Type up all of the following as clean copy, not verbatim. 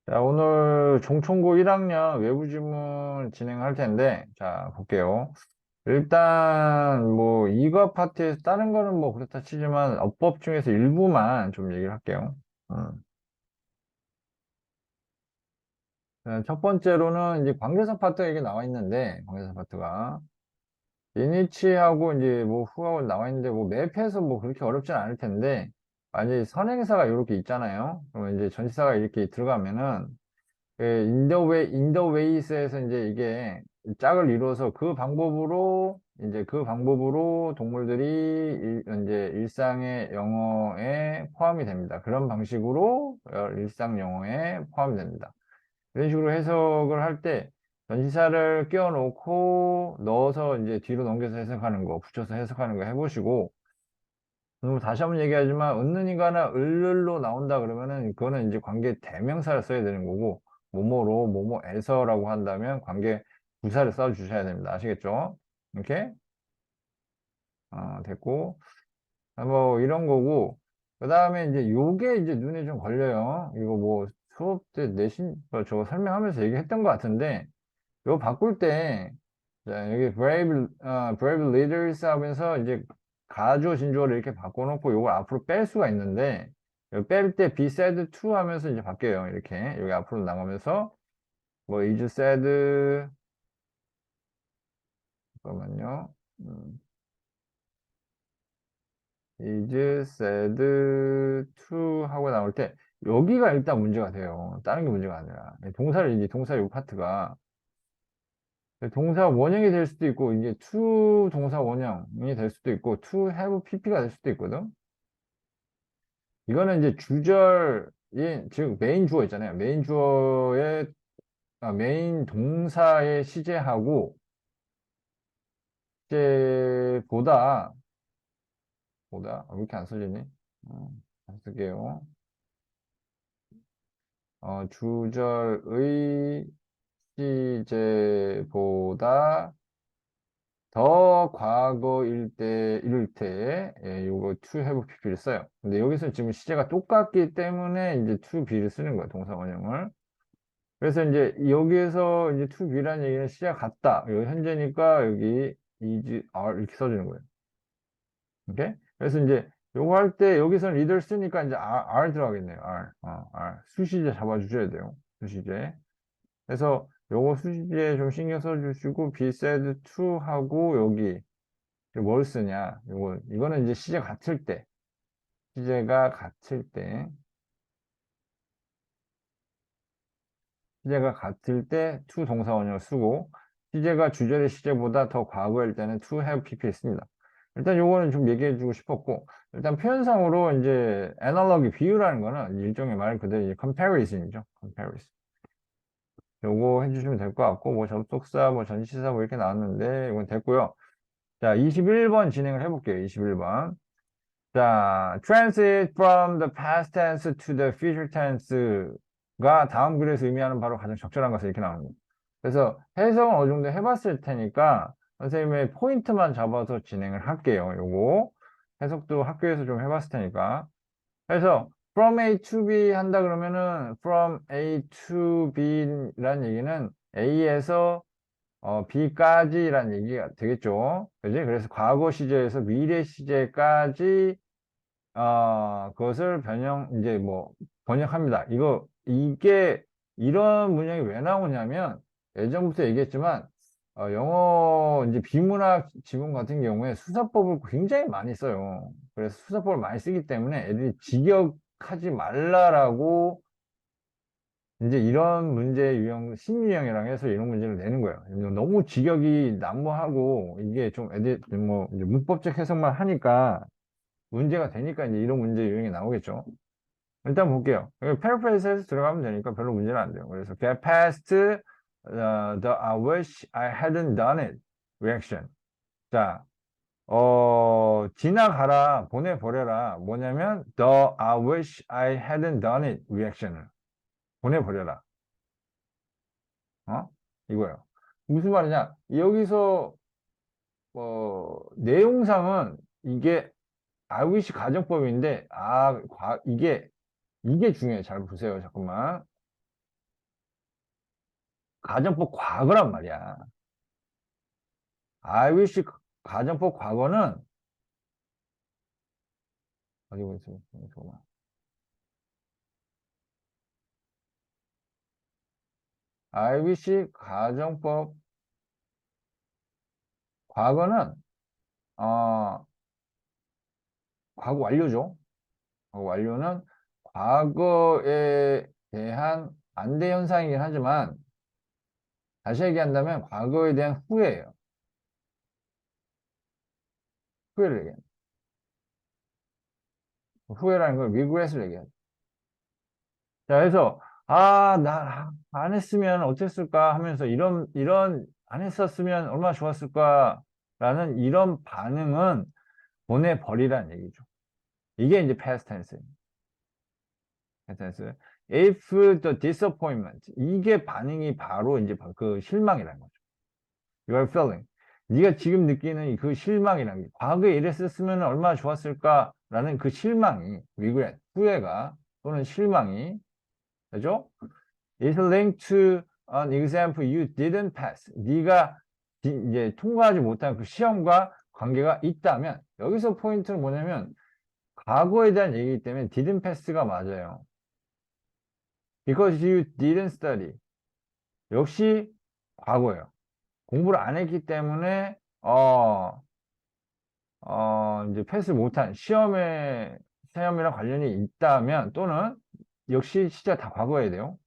자, 오늘 종천고 1학년 외부 지문 진행할 텐데, 자, 볼게요. 일단, 뭐, 이과 파트에서 다른 거는 뭐 그렇다 치지만, 어법 중에서 일부만 좀 얘기를 할게요. 음. 자, 첫 번째로는 이제 관계사 파트가 이게 나와 있는데, 관계사 파트가. 이니치하고 이제 뭐 후하고 나와 있는데, 뭐 맵해서 뭐 그렇게 어렵진 않을 텐데, 만약에 선행사가 이렇게 있잖아요. 그러면 이제 전치사가 이렇게 들어가면은, 인더웨이스에서 이제 이게 짝을 이루어서 그 방법으로 동물들이 이제 일상의 영어에 포함이 됩니다. 그런 방식으로 일상 영어에 포함이 됩니다. 이런 식으로 해석을 할 때 전치사를 끼워 놓고 넣어서 이제 뒤로 넘겨서 해석하는 거, 붙여서 해석하는 거 해보시고, 그리고 다시 한번 얘기하지만 은는이가나 을를로 나온다 그러면은 그거는 이제 관계 대명사를 써야 되는 거고, 뭐뭐로 뭐뭐에서라고 한다면 관계 부사를 써 주셔야 됩니다. 아시겠죠? 이렇게 됐고, 뭐 이런 거고, 그 다음에 이제 요게 이제 눈에 좀 걸려요. 이거 뭐 수업 때 내신 저거 설명하면서 얘기했던 것 같은데, 이거 바꿀 때, 자, 여기 brave leaders 하면서 이제 가주어, 진주어를 이렇게 바꿔놓고 요걸 앞으로 뺄 수가 있는데, 뺄 때 be said to 하면서 이제 바뀌어요. 이렇게. 여기 앞으로 나가면서, 뭐, is said, 잠깐만요. is said to 하고 나올 때, 여기가 일단 문제가 돼요. 다른 게 문제가 아니라. 동사 요 파트가, 동사 원형이 될 수도 있고, 이게 to 동사 원형이 될 수도 있고, to have pp가 될 수도 있거든. 이거는 이제 즉 메인 주어 있잖아요. 메인 동사의 시제하고, 시제보다, 왜 이렇게 안 써지니? 안 쓸게요. 주절의 시제보다 더 과거일 때, 이럴 때, 요거 to have pp를 써요. 근데 여기서 지금 시제가 똑같기 때문에 이제 to be를 쓰는 거예요, 동사 원형을. 그래서 이제 여기에서 이제 to be라는 얘기는 시제가 같다. 여기 현재니까 여기 is, are 이렇게 써주는 거예요. 오케이? 그래서 이제 요거 할 때 여기서는 leader 쓰니까 이제 are 들어가겠네요. are. 수시제 잡아주셔야 돼요. 수시제. 그래서 요거 수시제 좀 신경 써주시고 be said to 하고 여기 뭘 쓰냐? 이거는 이제 시제가 같을 때, 시제가 같을 때 to 동사 원형을 쓰고, 시제가 주절의 시제보다 더 과거일 때는 to have pp를 씁니다. 일단 요거는 좀 얘기해 주고 싶었고, 일단 표현상으로 이제 애널로기 비유라는 거는 일종의 말 그대로 이제 comparison이죠. comparison. 요거 해주시면 될 것 같고, 뭐 접속사, 뭐 전치사 뭐 이렇게 나왔는데, 이건 됐고요. 자, 21번 진행을 해볼게요. 21번. 자, transit from the past tense to the future tense가 다음 글에서 의미하는 바로 가장 적절한 것을 이렇게 나옵니다. 그래서 해석은 어느 정도 해봤을 테니까 선생님의 포인트만 잡아서 진행을 할게요. 요거 해석도 학교에서 좀 해봤을 테니까. 그래서 from A to B 한다 그러면은 from A to B라는 얘기는 A에서 B까지라는 얘기가 되겠죠. 그지? 그래서 과거 시제에서 미래 시제까지 그것을 번역합니다. 이런 문장이 왜 나오냐면, 예전부터 얘기했지만, 영어, 이제 비문학 지문 같은 경우에 수사법을 굉장히 많이 써요. 그래서 수사법을 많이 쓰기 때문에 애들이 직역하지 말라라고, 이제 이런 신유형이랑 해서 이런 문제를 내는 거예요. 너무 직역이 난무하고, 이게 좀 애들, 뭐, 이제 문법적 해석만 하니까, 문제가 되니까 이제 이런 문제 유형이 나오겠죠. 일단 볼게요. paraphrase 해서 들어가면 되니까 별로 문제는 안 돼요. 그래서 get past the I wish I hadn't done it reaction. 자, 지나가라, 보내버려라. 뭐냐면 the I wish I hadn't done it reaction을 보내버려라. 어? 이거예요. 무슨 말이냐? 여기서 내용상은 이게 I wish 가정법인데 이게 중요해요. 잘 보세요. 잠깐만. 가정법 과거란 말이야. I wish 가정법 과거는 어디 보세요. 잠깐만. I wish 가정법 과거는 어 과거 완료죠. 과거 완료는 과거에 대한 반대 현상이긴 하지만 다시 얘기한다면 과거에 대한 후회예요. 후회를 얘기해요. 후회라는 걸 regret을 얘기해요. 자, 그래서 나 안 했으면 어땠을까 하면서 이런 안 했었으면 얼마나 좋았을까라는 이런 반응은 보내버리라는 얘기죠. 이게 이제 past tense예요. past tense. If the disappointment 이게 반응이 바로 이제 그 실망이라는 거죠. You are feeling. 네가 지금 느끼는 그 실망이라는 게 과거에 이랬었으면 얼마나 좋았을까라는 그 실망이 regret, 후회가 또는 실망이 그죠? Is linked to an example you didn't pass. 네가 이제 통과하지 못한 그 시험과 관계가 있다면 여기서 포인트는 뭐냐면 과거에 대한 얘기이기 때문에 didn't pass가 맞아요. Because you didn't study. 역시 과거예요. 공부를 안 했기 때문에 이제 패스 못한 시험이랑 관련이 있다면 또는 역시 진짜 다 과거해야 돼요.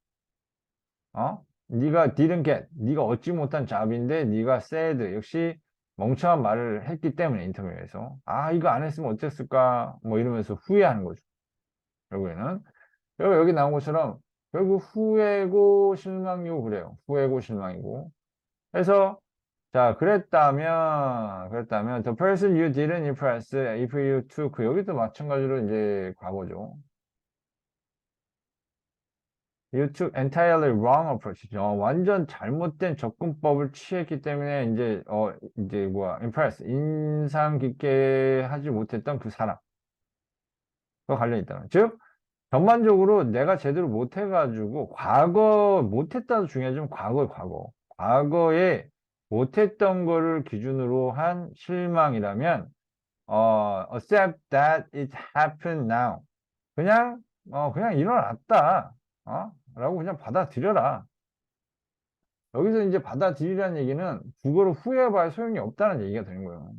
네가 didn't get, 네가 얻지 못한 잡인데 네가 said, 역시 멍청한 말을 했기 때문에 인터뷰에서 이거 안 했으면 어땠을까 뭐 이러면서 후회하는 거죠. 결국에는 여기 나온 것처럼 결국 후회고 실망이고 그래요. 후회고 실망이고. 그래서 자 그랬다면 the person you didn't impress if you took 여기도 마찬가지로 이제 과거죠. You took entirely wrong approach. 완전 잘못된 접근법을 취했기 때문에 이제 impress 인상 깊게 하지 못했던 그 사람과 관련이 있다는. 즉 전반적으로 내가 제대로 못해가지고 과거 못했다도 중요하지만 과거에 못했던 거를 기준으로 한 실망이라면 accept that it happened now. 그냥 일어났다. 라고 그냥 받아들여라. 여기서 이제 받아들이라는 얘기는 국어로 후회해봐야 소용이 없다는 얘기가 되는 거예요.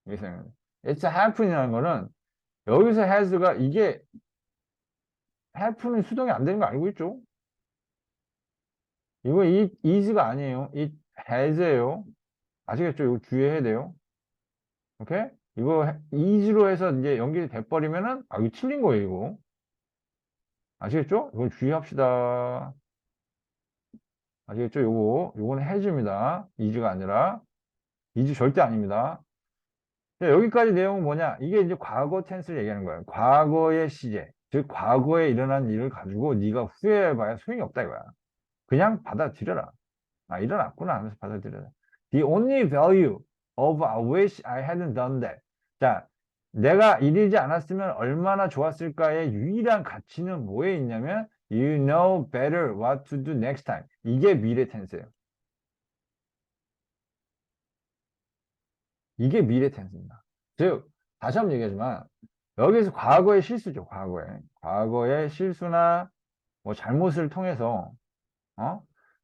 여기서 it's happen이라는 거는 여기서 has가 이게 happen은 수동이 안 되는 거 알고 있죠? 이거 it is가 아니에요. it has예요. 아시겠죠? 이거 주의해야 돼요. 오케이? 이거 is로 해서 이제 연결이 돼버리면은 이거 틀린 거예요, 이거. 아시겠죠? 이건 주의합시다. 아시겠죠? 요거는 has입니다. is가 아니라. is 절대 아닙니다. 자, 여기까지 내용은 뭐냐? 이게 이제 과거 텐스를 얘기하는 거예요. 과거의 시제, 즉 과거에 일어난 일을 가지고 네가 후회해봐야 소용이 없다 이거야. 그냥 받아들여라. 일어났구나 하면서 받아들여라. The only value of I wish I hadn't done that. 자, 내가 이러지 않았으면 얼마나 좋았을까의 유일한 가치는 뭐에 있냐면 You know better what to do next time. 이게 미래 텐스예요. 이게 미래 텐스입니다. 즉, 다시 한번 얘기하지만 여기서 과거의 실수죠. 과거의 실수나 뭐 잘못을 통해서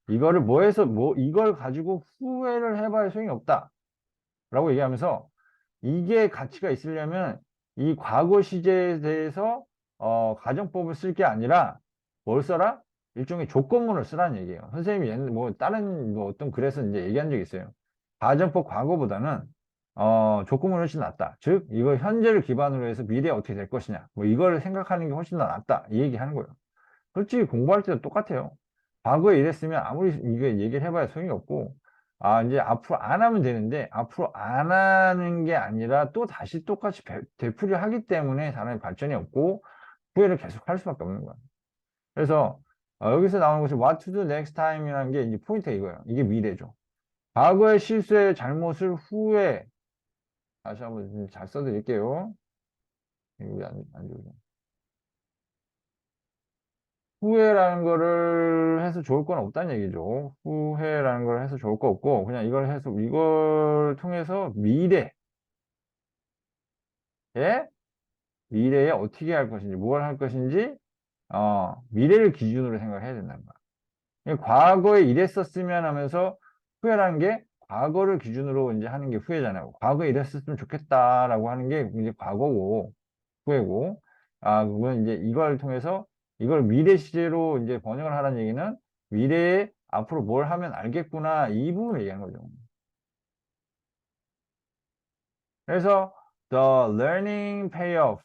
이거를 이걸 가지고 후회를 해봐야 소용이 없다. 라고 얘기하면서 이게 가치가 있으려면 이 과거 시제에 대해서 가정법을 쓸 게 아니라 뭘 써라? 일종의 조건문을 쓰라는 얘기예요. 선생님이 다른 어떤 글에서 이제 얘기한 적이 있어요. 가정법 과거보다는 조건문이 훨씬 낫다. 즉 이거 현재를 기반으로 해서 미래에 어떻게 될 것이냐. 뭐 이걸 생각하는 게 훨씬 더 낫다. 이 얘기하는 거예요. 솔직히 공부할 때도 똑같아요. 과거에 이랬으면 아무리 이거 얘기를 해봐야 소용이 없고, 이제 앞으로 안 하면 되는데, 앞으로 안 하는 게 아니라 또 다시 똑같이 되풀이 하기 때문에 사람의 발전이 없고, 후회를 계속 할 수밖에 없는 거야. 그래서, 여기서 나오는 것이 what to do next time이라는 게 이제 포인트가 이거예요. 이게 미래죠. 과거의 실수의 잘못을 후회, 다시 한번 잘 써드릴게요. 이거 안 좋으죠. 후회라는 거를 해서 좋을 건 없다는 얘기죠. 후회라는 걸 해서 좋을 거 없고, 그냥 이걸 통해서 예? 미래에 어떻게 할 것인지, 뭘 할 것인지, 미래를 기준으로 생각해야 된다는 거야. 그러니까 과거에 이랬었으면 하면서 후회라는 게 과거를 기준으로 이제 하는 게 후회잖아요. 과거에 이랬었으면 좋겠다라고 하는 게 이제 과거고, 후회고, 그건 이제 이걸 통해서 이걸 미래 시제로 이제 번역을 하라는 얘기는 미래에 앞으로 뭘 하면 알겠구나, 이 부분을 얘기하는 거죠. 그래서 the learning payoff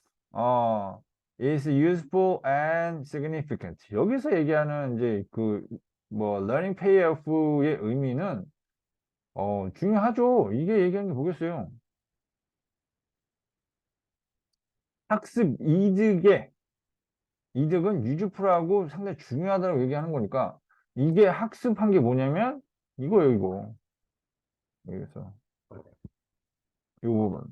is useful and significant. 여기서 얘기하는 이제 그 뭐 learning payoff의 의미는 중요하죠. 이게 얘기하는 게 뭐겠어요? 학습 이득은 유즈풀하고 상당히 중요하다고 얘기하는 거니까 이게 학습한 게 뭐냐면 이거예요, 이거. 여기서 이 부분.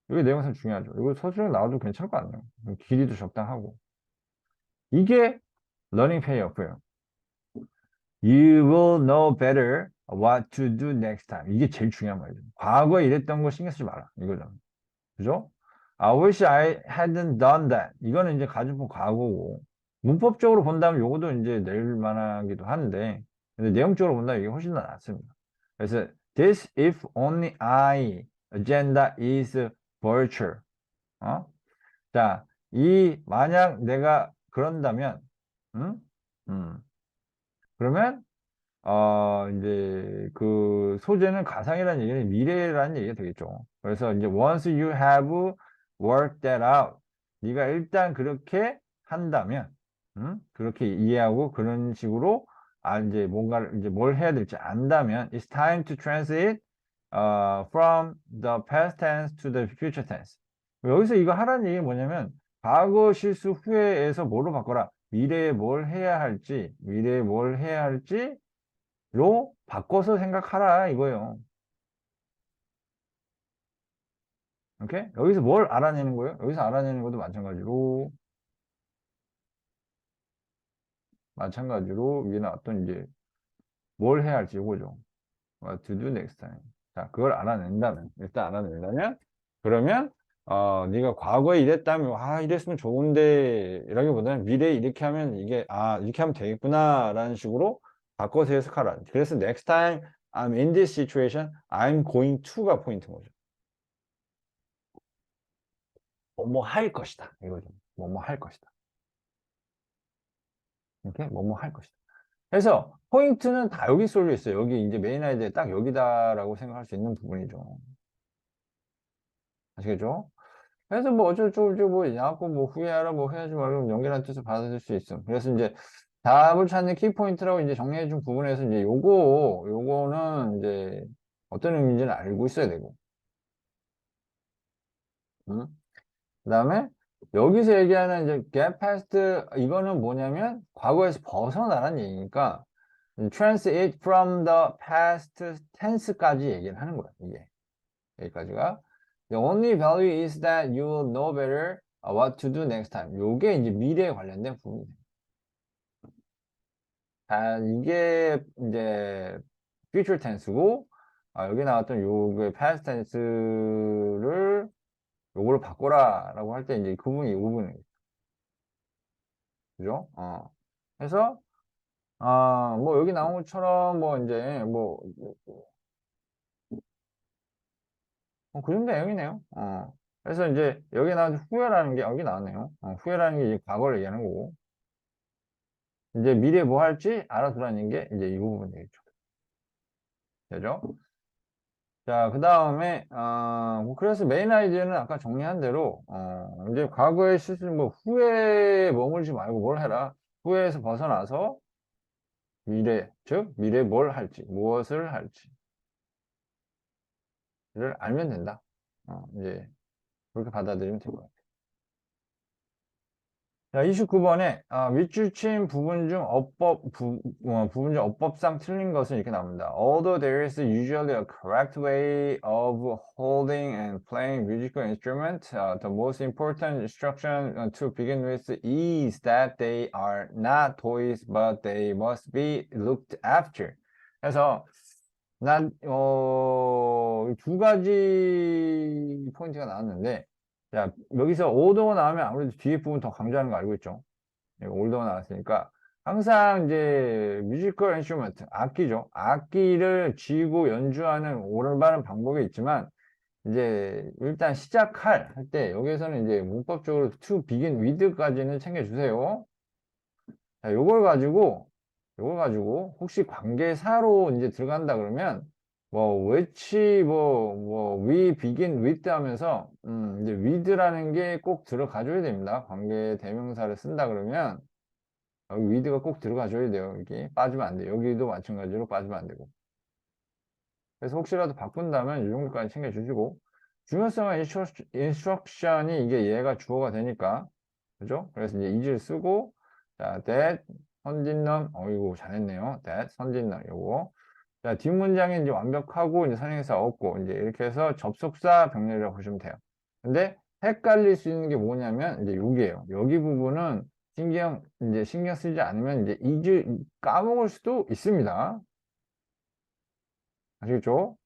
이게 내용상 중요하죠. 이거 서술에 나와도 괜찮을 거 아니에요. 길이도 적당하고. 이게 learning payoff예요. You will know better what to do next time. 이게 제일 중요한 말이죠. 과거에 이랬던 거 신경 쓰지 마라. 이거죠. 그죠? I wish I hadn't done that. 이거는 이제 가중품 과거고. 문법적으로 본다면 요것도 이제 낼 만하기도 한데, 근데 내용적으로 본다면 이게 훨씬 더 낫습니다. 그래서, this if only I agenda is virtue. 어? 자, 만약 내가 그런다면, 음? 음. 그러면 이제 그 소재는 가상이라는 얘기는 미래라는 얘기가 되겠죠. 그래서 이제 once you have worked that out, 네가 일단 그렇게 한다면, 그렇게 이해하고 그런 식으로 이제 뭔가를 이제 뭘 해야 될지 안다면, it's time to transit from the past tense to the future tense. 여기서 이거 하라는 얘기가 뭐냐면 과거 실수 후에에서 뭐로 바꿔라? 미래에 뭘 해야 할지 로 바꿔서 생각하라 이거예요. 오케이? 여기서 뭘 알아내는 거예요? 여기서 알아내는 것도 마찬가지로 위에 나왔던 이제 뭘 해야 할지 이거죠. What to do next time. 자, 그걸 일단 알아낸다면, 그러면 네가 과거에 이랬다면 이랬으면 좋은데 라기보다는 미래에 이렇게 하면 이렇게 하면 되겠구나라는 식으로 바꿔서 해석하라. 그래서 next time I'm in this situation, I'm going to가 포인트인 거죠. 뭐뭐 할 것이다. 이거죠. 뭐뭐 할 것이다. 이렇게 뭐뭐 할 것이다. 그래서 포인트는 다 여기 쏠려 있어요. 여기 이제 메인 아이디에 딱 여기다라고 생각할 수 있는 부분이죠. 아시겠죠? 그래서 뭐 어쩌고저쩌고 뭐 야구 뭐 후회하라 뭐 해야지 말고 연결한 뜻을 받아들일 수 있음. 그래서 이제 답을 찾는 키포인트라고 이제 정리해 준 부분에서 이제 요거는 이제 어떤 의미인지는 알고 있어야 되고. 음? 그다음에 여기서 얘기하는 이제 get past 이거는 뭐냐면 과거에서 벗어나라는 얘기니까 transit from the past tense까지 얘기를 하는 거야, 이게. 여기까지가. The only value is that you will know better what to do next time. 요게 이제 미래에 관련된 부분이에요. 이게 이제 future tense고, 여기 나왔던 요게 past tense를 요거를 바꿔라라고 할 때 이제 그 부분이 이 부분이에요. 그죠? 그래서 뭐 여기 나온 것처럼 뭐 이제 그 정도 내용이네요. 그래서 이제 여기 나온 후회라는 게 여기 나왔네요. 후회라는 게 이제 과거를 얘기하는 거고 이제 미래에 뭐 할지 알아두라는 게 이제 이 부분 되겠죠. 되죠? 자, 그 다음에 뭐 그래서 메인 아이디어는 아까 정리한 대로 이제 과거의 실수 뭐 후회에 머물지 말고 뭘 해라. 후회에서 벗어나서 즉 미래에 뭘 할지, 무엇을 할지를 알면 된다. 이제 그렇게 받아들이면 될 것 같아요. 자, 29번에 윗줄친 부분 중 부분 중 어법상 틀린 것은 이렇게 나옵니다. Although there is usually a correct way of holding and playing musical instrument, the most important instruction to begin with is that they are not toys, but they must be looked after. 그래서 두 가지 포인트가 나왔는데, 자, 여기서 오더가 나오면 아무래도 뒤에 부분 더 강조하는 거 알고 있죠? 올더가 나왔으니까 항상 이제 뮤지컬 인스트루먼트, 악기죠. 악기를 쥐고 연주하는 올바른 방법이 있지만 이제 일단 시작할 때 여기에서는 이제 문법적으로 to begin with까지는 챙겨주세요. 자, 요걸 가지고 혹시 관계사로 이제 들어간다 그러면 we begin with 하면서 이제 with라는 게 꼭 들어가줘야 됩니다. 관계 대명사를 쓴다 그러면 여기 with가 꼭 들어가줘야 돼요. 여기 빠지면 안 돼요. 여기도 마찬가지로 빠지면 안 되고. 그래서 혹시라도 바꾼다면 이 정도까지 챙겨주시고, 중요성은 인스트럭션이 이게 얘가 주어가 되니까, 그죠? 그래서 이제 is를 쓰고, 자, that 선진නම්, 이거 잘했네요. that 선진නම් 요거. 자, 뒷문장이 이제 완벽하고 이제 선행사 없고 이제 이렇게 해서 접속사 병렬이라고 보시면 돼요. 근데 헷갈릴 수 있는 게 뭐냐면 이제 여기에요. 여기 부분은 신경 쓰지 않으면 이제 까먹을 수도 있습니다. 아시겠죠?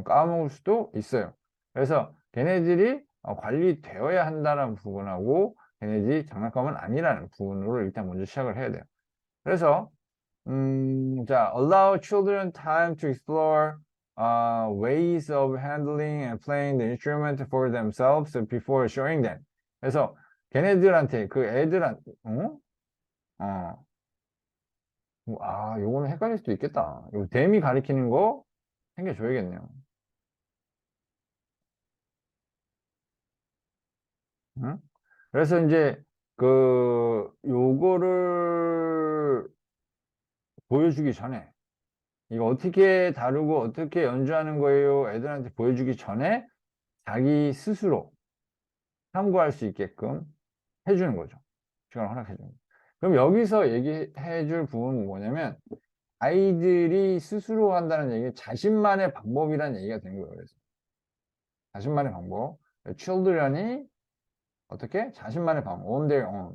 까먹을 수도 있어요. 그래서 걔네들이 관리되어야 한다는 부분하고 걔네들이 장난감은 아니라는 부분으로 일단 먼저 시작을 해야 돼요. 그래서 자, allow children time to explore ways of handling and playing the instrument for themselves before showing them. 그래서 걔네들한테 요거는 헷갈릴 수도 있겠다. 요 댐이 가리키는 거 챙겨줘야겠네요. 응? 그래서 이제 요거를 보여주기 전에 이거 어떻게 다루고 어떻게 연주하는 거예요? 애들한테 보여주기 전에 자기 스스로 참고할 수 있게끔 해주는 거죠. 시간을 허락해 주는 거죠. 그럼 여기서 얘기해 줄 부분은 뭐냐면 아이들이 스스로 한다는 얘기, 자신만의 방법이라는 얘기가 된 거예요. 그래서 자신만의 방법. children이 어떻게? 자신만의 방법. on their own.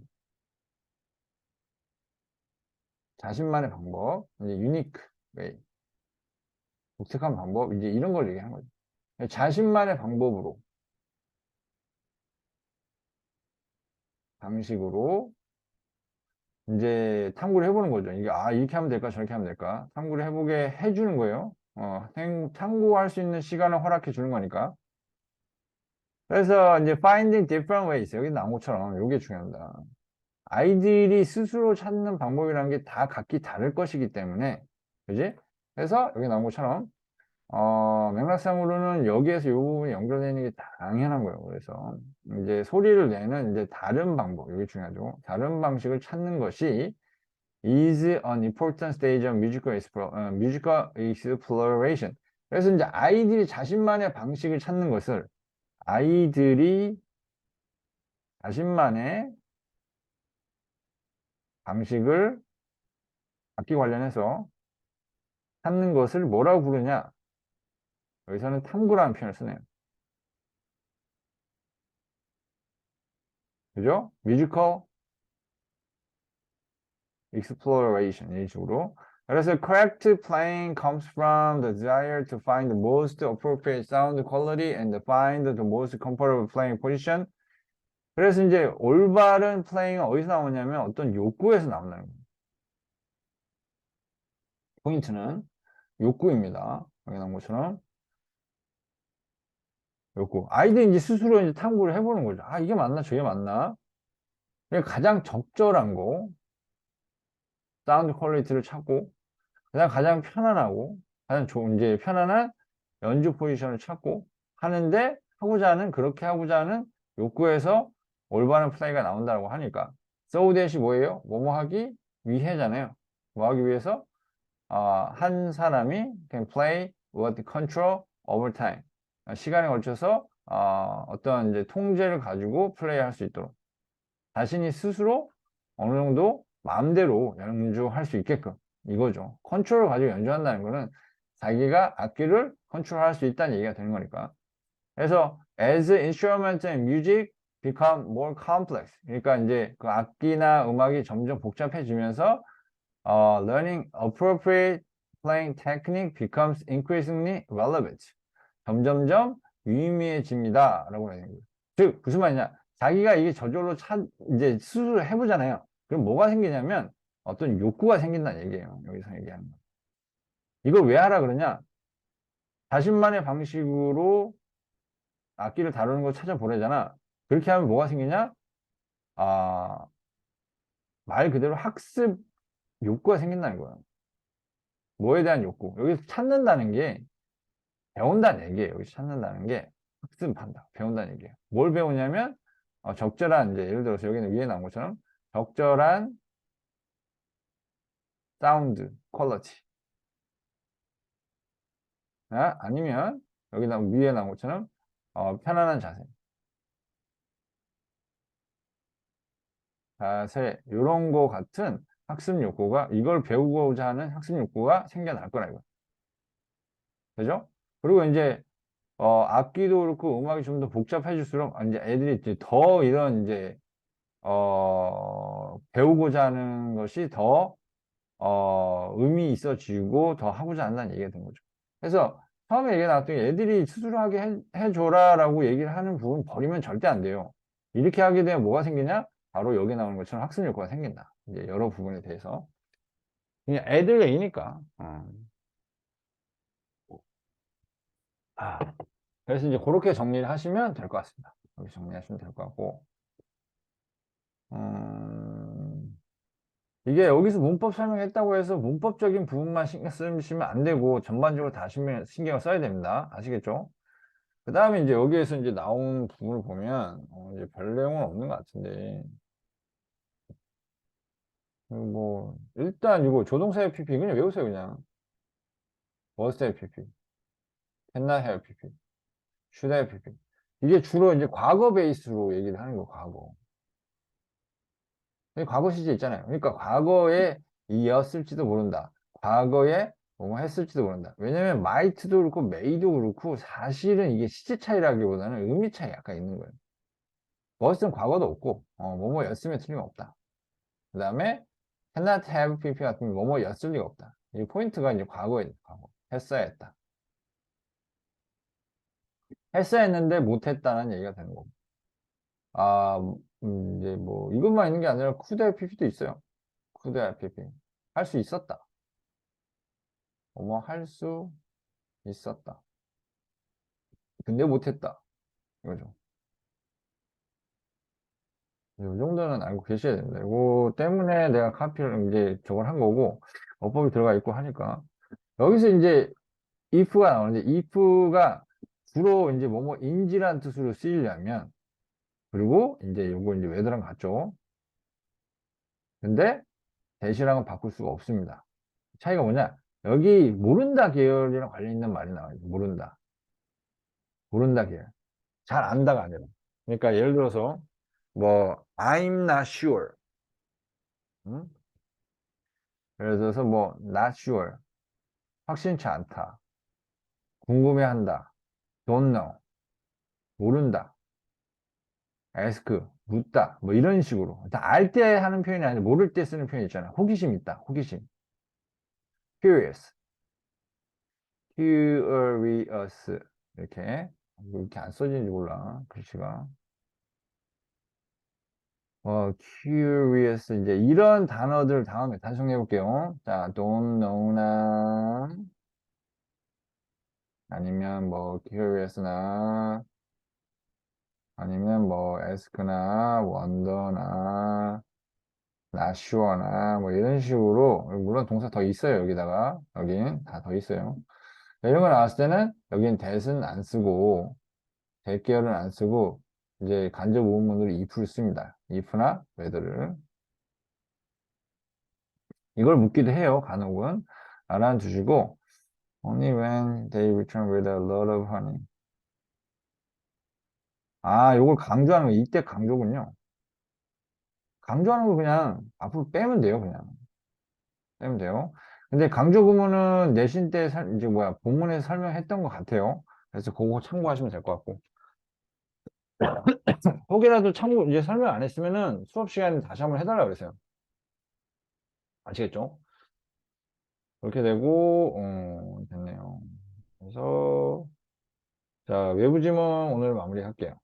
자신만의 방법. 이제 unique way. 독특한 방법. 이제 이런 걸 얘기하는 거죠. 자신만의 방식으로 이제 탐구를 해보는 거죠. 이게 이렇게 하면 될까 저렇게 하면 될까 탐구를 해보게 해주는 거예요. 탐구할 수 있는 시간을 허락해 주는 거니까. 그래서 이제 finding different ways 여기 나온 것처럼 이게 중요합니다. 아이들이 스스로 찾는 방법이라는 게 다 각기 다를 것이기 때문에, 그지? 그래서 여기 나온 것처럼 맥락상으로는 여기에서 이 부분이 연결되는 게 당연한 거예요. 그래서 이제 소리를 내는 이제 다른 방법, 이게 중요하죠. 다른 방식을 찾는 것이 is an important stage of musical exploration. 그래서 이제 아이들이 자신만의 방식을 찾는 것을 아이들이 자신만의 방식을 악기 관련해서 찾는 것을 뭐라고 부르냐? 여기서는 탐구라는 표현을 쓰네요. 그죠? musical exploration 이 식으로. 그래서 correct playing comes from the desire to find the most appropriate sound quality and find the most comfortable playing position. 그래서 이제 올바른 플레이가 어디서 나오냐면 어떤 욕구에서 나온다는 거예요. 포인트는 욕구입니다. 여기 나온 것처럼 욕구. 아이들이 이제 스스로 이제 탐구를 해보는 거죠. 이게 맞나 저게 맞나. 가장 적절한 거 사운드 퀄리티를 찾고 가장 편안하고 가장 좋은 이제 편안한 연주 포지션을 찾고 하는데 그렇게 하고자 하는 욕구에서 올바른 플레이가 나온다고 하니까 so that이 뭐예요? 뭐뭐 하기 위해잖아요. 뭐 하기 위해서 한 사람이 can play with control over time. 시간에 걸쳐서 어떤 이제 통제를 가지고 플레이할 수 있도록 자신이 스스로 어느 정도 마음대로 연주할 수 있게끔 이거죠. 컨트롤을 가지고 연주한다는 거는 자기가 악기를 컨트롤할 수 있다는 얘기가 되는 거니까. 그래서 as instruments and music become more complex. 그러니까 이제 그 악기나 음악이 점점 복잡해지면서 learning appropriate playing technique becomes increasingly relevant. 점점점 유의미해집니다. 라고 하는 거예요. 즉, 무슨 말이냐. 자기가 이게 저절로 이제 스스로 해보잖아요. 그럼 뭐가 생기냐면 어떤 욕구가 생긴다는 얘기예요. 여기서 얘기하는 거. 이걸 왜 하라 그러냐? 자신만의 방식으로 악기를 다루는 걸 찾아보래잖아. 그렇게 하면 뭐가 생기냐? 아, 말 그대로 학습 욕구가 생긴다는 거예요. 뭐에 대한 욕구? 여기서 찾는다는 게 배운다는 얘기예요. 여기서 찾는다는 게 학습한다. 배운다는 얘기예요. 뭘 배우냐면 적절한 이제 예를 들어서 여기는 위에 나온 것처럼 적절한 사운드 퀄리티. 아니면 여기 위에 나온 것처럼 편안한 자세 이런 거 같은 학습 욕구가 이걸 배우고자 하는 학습 욕구가 생겨날 거라 이거. 그죠? 그리고 이제 악기도 그렇고 음악이 좀 더 복잡해질수록 이제 애들이 이제 더 이런 이제 배우고자 하는 것이 더 의미 있어지고 더 하고자 한다는 얘기가 된 거죠. 그래서 처음에 얘기 나왔던 게 애들이 스스로 하게 해줘라라고 얘기를 하는 부분 버리면 절대 안 돼요. 이렇게 하게 되면 뭐가 생기냐? 바로 여기 나오는 것처럼 학습 효과가 생긴다. 이제 여러 부분에 대해서. 그냥 애들 얘기니까. 아, 그래서 이제 그렇게 정리를 하시면 될 것 같습니다. 여기 정리하시면 될 것 같고. 음, 이게 여기서 문법 설명했다고 해서 문법적인 부분만 신경 쓰시면 안 되고 전반적으로 다 신경을 써야 됩니다. 아시겠죠? 그 다음에 이제 여기에서 이제 나온 부분을 보면 이제 별 내용은 없는 것 같은데 뭐 일단 이거 조동사의 PP 그냥 외우세요 그냥. was PP, can not have PP, should have PP. 이게 주로 이제 과거 베이스로 얘기를 하는 거 과거. 과거 시제 있잖아요. 그러니까 과거에 이었을지도 모른다. 과거에 뭐 했을지도 모른다. 왜냐면 might도 그렇고 may도 그렇고 사실은 이게 시제 차이라기보다는 의미 차이 약간 있는 거예요. was는 과거도 없고 뭐뭐였으면 틀림없다. 그 다음에 cannot have PP 같은 게 뭐뭐였을 리가 없다. 이 포인트가 이제 과거에 과거. 했어야 했다. 했어야 했는데 못했다는 얘기가 되는 거고. 아, 이제 뭐 이것만 있는 게 아니라 could have PP도 있어요. could have PP. 할 수 있었다. 뭐뭐 할 수 있었다. 근데 못했다. 이거죠. 이 정도는 알고 계셔야 됩니다. 이거 때문에 내가 카피를 이제 저걸 한 거고, 어법이 들어가 있고 하니까. 여기서 이제 if가 나오는데, if가 주로 이제 뭐뭐인지란 뜻으로 쓰이려면, 그리고 이제 요거 이제 whether랑 같죠. 근데 대시랑은 바꿀 수가 없습니다. 차이가 뭐냐? 여기 모른다 계열이랑 관련 있는 말이 나와요. 모른다. 모른다 계열. 잘 안다가 아니라. 그러니까 예를 들어서, 뭐, I'm not sure. 응? 예를 들어서 뭐 not sure 확신치 않다 궁금해한다 don't know 모른다 ask 묻다 뭐 이런 식으로 알 때 하는 표현이 아니라 모를 때 쓰는 표현 있잖아 호기심 있다 호기심 curious curious 이렇게 안 써지는지 몰라 글씨가 curious 이제 이런 단어들 다음에 다시 정리해 볼게요 자 don't know나 아니면 뭐 curious나 아니면 뭐 ask나 wonder나 not sure나 뭐 이런 식으로 물론 동사 더 있어요 여기다가 여긴 다 더 있어요 이런 거 나왔을 때는 여긴 that은 안 쓰고 that 계열은 안 쓰고 이제 간접 의문문으로 if를 씁니다 if나 whether를 이걸 묻기도 해요 간혹은 알아두시고 only when they return with a lot of honey 아 요걸 강조하는 거 이때 강조군요 강조하는 거 그냥 앞으로 빼면 돼요, 그냥. 빼면 돼요. 근데 강조 구문은 내신 때 이제 뭐야, 본문에서 설명했던 것 같아요. 그래서 그거 참고하시면 될 것 같고. 혹이라도 참고, 이제 설명 안 했으면은 수업 시간에 다시 한번 해달라고 그랬어요. 아시겠죠? 그렇게 되고, 됐네요. 그래서, 자, 외부 지문 오늘 마무리할게요.